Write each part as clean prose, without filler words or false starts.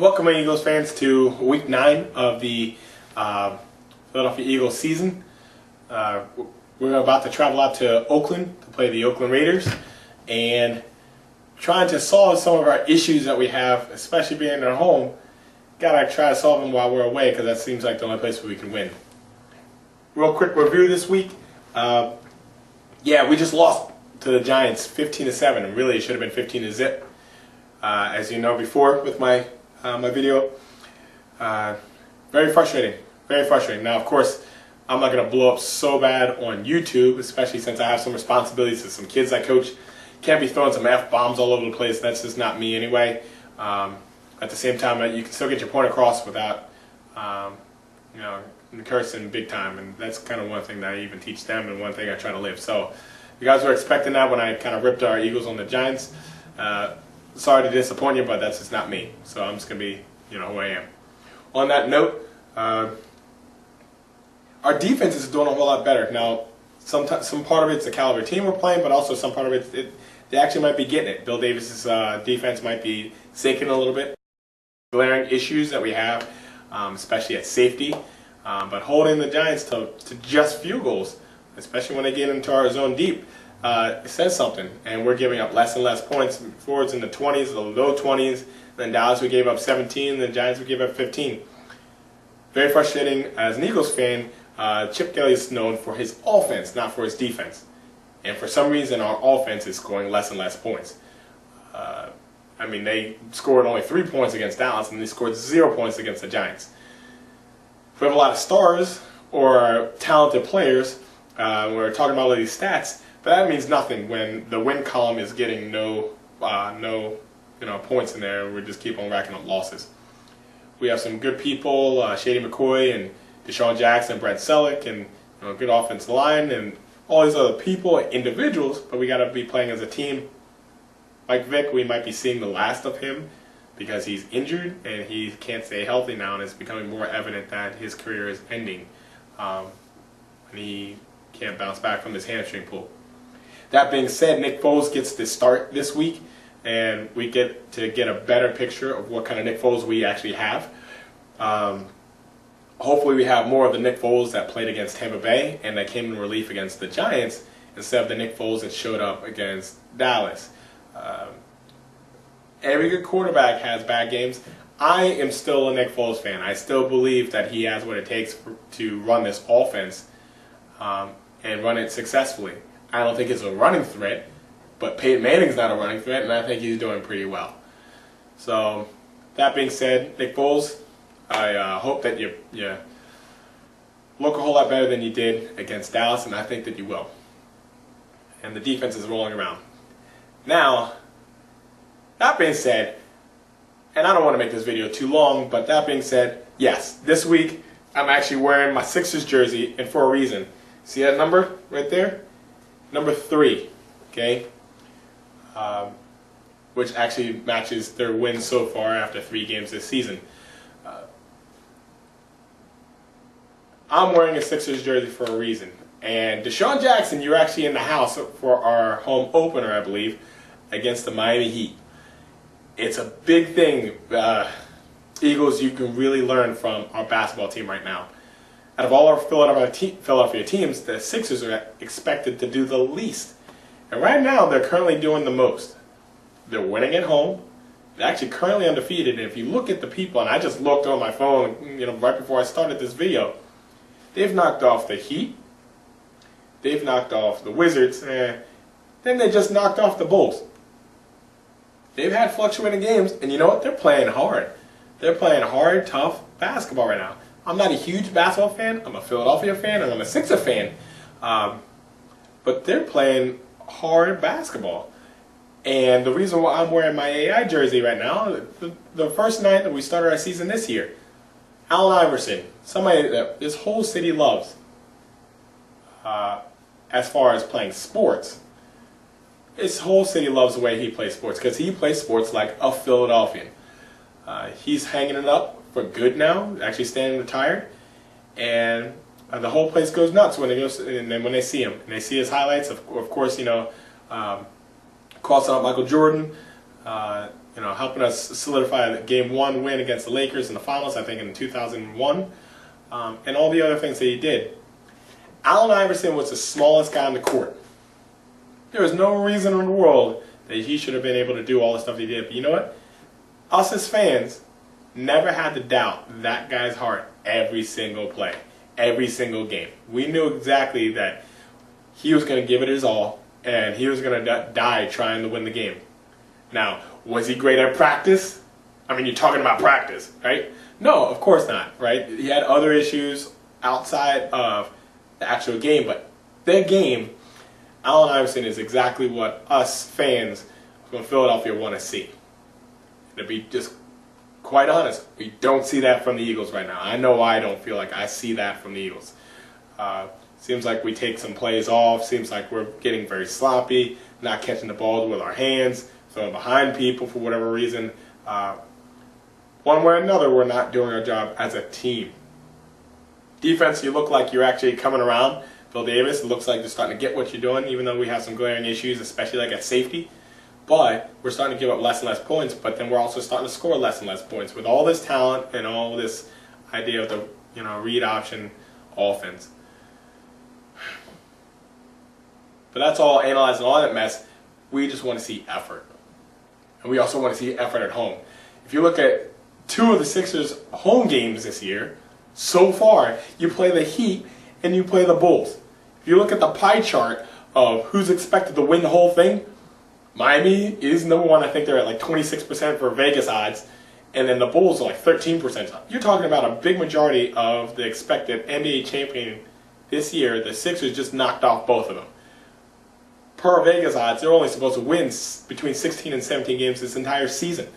Welcome, Eagles fans, to Week 9 of the Philadelphia Eagles season. We're about to travel out to Oakland to play the Oakland Raiders and trying to solve some of our issues that we have, especially being at home. Gotta try to solve them while we're away because that seems like the only place where we can win. Real quick review this week. We just lost to the Giants 15-7, and really it should have been 15-0. As you know before with my video. Very frustrating. Very frustrating. Now, of course, I'm not going to blow up so bad on YouTube, especially since I have some responsibilities to some kids I coach. Can't be throwing some F-bombs all over the place. That's just not me anyway. At the same time, you can still get your point across without, cursing big time. And that's kind of one thing that I even teach them and one thing I try to live. So, you guys were expecting that when I kind of ripped our Eagles on the Giants. Sorry to disappoint you, but that's just not me. So I'm just going to be, who I am. On that note, our defense is doing a whole lot better. Now, some part of it's the caliber team we're playing, but also some part of it, they actually might be getting it. Bill Davis's defense might be sinking a little bit. Glaring issues that we have, especially at safety. But holding the Giants to just field goals, especially when they get into our zone deep, it says something, and we're giving up less and less points. Forwards in the 20s, the low 20s. Then Dallas, we gave up 17. The Giants, we gave up 15. Very frustrating. As an Eagles fan, Chip Kelly is known for his offense, not for his defense. And for some reason, our offense is scoring less and less points. They scored only 3 points against Dallas, and they scored 0 points against the Giants. We have a lot of stars or talented players. We're talking about all these stats. But that means nothing when the win column is getting no points in there. We just keep on racking up losses. We have some good people, Shady McCoy and Deshaun Jackson, Brett Selleck, and good offensive line, and all these other people, individuals. But we got to be playing as a team. Like Vick, we might be seeing the last of him because he's injured and he can't stay healthy now, and it's becoming more evident that his career is ending, and he can't bounce back from his hamstring pull. That being said, Nick Foles gets to start this week, and we get to get a better picture of what kind of Nick Foles we actually have. Hopefully we have more of the Nick Foles that played against Tampa Bay and that came in relief against the Giants instead of the Nick Foles that showed up against Dallas. Every good quarterback has bad games. I am still a Nick Foles fan. I still believe that he has what it takes to run this offense and run it successfully. I don't think it's a running threat, but Peyton Manning's not a running threat, and I think he's doing pretty well. So, that being said, Nick Foles, I hope that you look a whole lot better than you did against Dallas, and I think that you will. And the defense is rolling around. Now, that being said, and I don't want to make this video too long, but that being said, yes, this week I'm actually wearing my Sixers jersey, and for a reason. See that number right there? Number 3, okay, which actually matches their win so far after 3 games this season. I'm wearing a Sixers jersey for a reason. And Deshaun Jackson, you're actually in the house for our home opener, I believe, against the Miami Heat. It's a big thing, Eagles, you can really learn from our basketball team right now. Out of all our Philadelphia teams, the Sixers are expected to do the least. And right now, they're currently doing the most. They're winning at home. They're actually currently undefeated. And if you look at the people, and I just looked on my phone, right before I started this video, they've knocked off the Heat. They've knocked off the Wizards. Then they just knocked off the Bulls. They've had fluctuating games, and you know what? They're playing hard. They're playing hard, tough basketball right now. I'm not a huge basketball fan. I'm a Philadelphia fan, and I'm a Sixer fan. But they're playing hard basketball. And the reason why I'm wearing my AI jersey right now, the first night that we started our season this year, Allen Iverson, somebody that this whole city loves as far as playing sports. This whole city loves the way he plays sports because he plays sports like a Philadelphian. He's hanging it up for good now, actually standing retired, and the whole place goes nuts when they see him. And they see his highlights, of course, crossing out Michael Jordan, helping us solidify the Game 1 win against the Lakers in the finals, I think in 2001, and all the other things that he did. Allen Iverson was the smallest guy on the court. There was no reason in the world that he should have been able to do all the stuff he did. But you know what? Us as fans never had to doubt that guy's heart every single play, every single game. We knew exactly that he was going to give it his all, and he was going to die trying to win the game. Now, was he great at practice? I mean, you're talking about practice, right? No, of course not, right? He had other issues outside of the actual game, but their game, Allen Iverson is exactly what us fans from Philadelphia want to see. To be just quite honest, we don't see that from the Eagles right now. I know I don't feel like I see that from the Eagles. Seems like we take some plays off. Seems like we're getting very sloppy, not catching the ball with our hands, throwing behind people for whatever reason. One way or another, we're not doing our job as a team. Defense, you look like you're actually coming around. Phil Davis, it looks like you're starting to get what you're doing, even though we have some glaring issues, especially like at safety. But we're starting to give up less and less points, but then we're also starting to score less and less points with all this talent and all this idea of the read option offense. But that's all analyzing all that mess. We just want to see effort. And we also want to see effort at home. If you look at 2 of the Sixers' home games this year, so far, you play the Heat and you play the Bulls. If you look at the pie chart of who's expected to win the whole thing, Miami is number 1. I think they're at like 26% for Vegas odds. And then the Bulls are like 13%. You're talking about a big majority of the expected NBA champion this year. The Sixers just knocked off both of them. Per Vegas odds, they're only supposed to win between 16 and 17 games this entire season.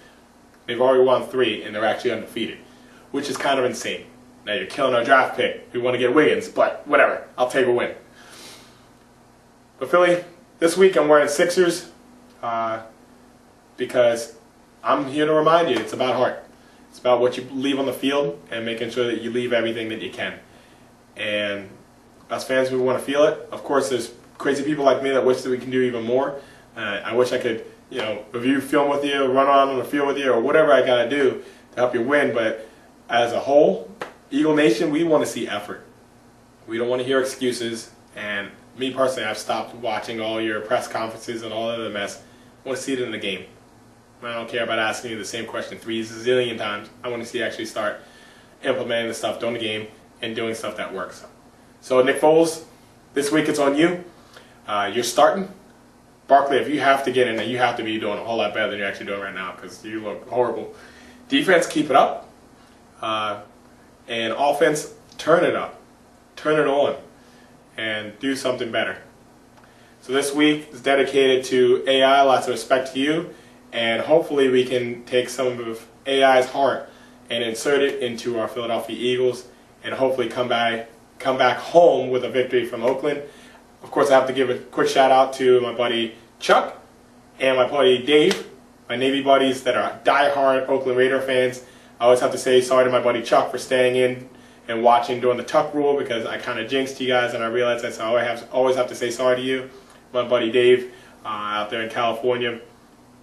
They've already won 3, and they're actually undefeated, which is kind of insane. Now you're killing our draft pick. We want to get Wiggins, but whatever. I'll take a win. But Philly, this week I'm wearing Sixers because I'm here to remind you it's about heart. It's about what you leave on the field and making sure that you leave everything that you can. And us fans, we want to feel it. Of course, there's crazy people like me that wish that we can do even more. I wish I could, review film with you, run on the field with you, or whatever I got to do to help you win. But as a whole, Eagle Nation, we want to see effort. We don't want to hear excuses. And me personally, I've stopped watching all your press conferences and all of the mess. I want to see it in the game. I don't care about asking you the same question 3 zillion times. I want to see you actually start implementing the stuff during the game and doing stuff that works. So Nick Foles, this week it's on you. You're starting. Barkley, if you have to get in there, you have to be doing a whole lot better than you're actually doing right now because you look horrible. Defense, keep it up. And offense, turn it up. Turn it on. And do something better. So this week is dedicated to AI. Lots of respect to you. And hopefully we can take some of AI's heart and insert it into our Philadelphia Eagles and hopefully come back home with a victory from Oakland. Of course, I have to give a quick shout out to my buddy Chuck and my buddy Dave, my Navy buddies that are die-hard Oakland Raider fans. I always have to say sorry to my buddy Chuck for staying in and watching during the Tuck rule because I kind of jinxed you guys and I realized that, so I always have to say sorry to you. My buddy Dave out there in California,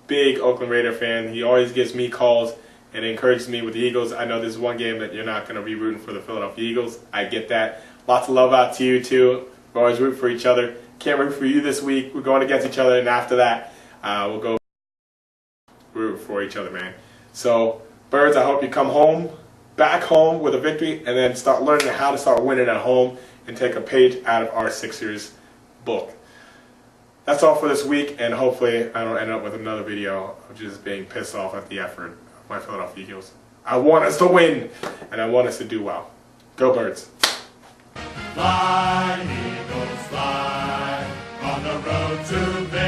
big Oakland Raider fan. He always gives me calls and encourages me with the Eagles. I know this is one game that you're not going to be rooting for the Philadelphia Eagles. I get that. Lots of love out to you too. We always root for each other. Can't root for you this week. We're going against each other, and after that, we'll go root for each other, man. So, Birds, I hope you come back home with a victory, and then start learning how to start winning at home and take a page out of our Sixers book. That's all for this week, and hopefully I don't end up with another video of just being pissed off at the effort of my Philadelphia Eagles. I want us to win, and I want us to do well. Go Birds. Fly, Eagles, fly, on the road to victory.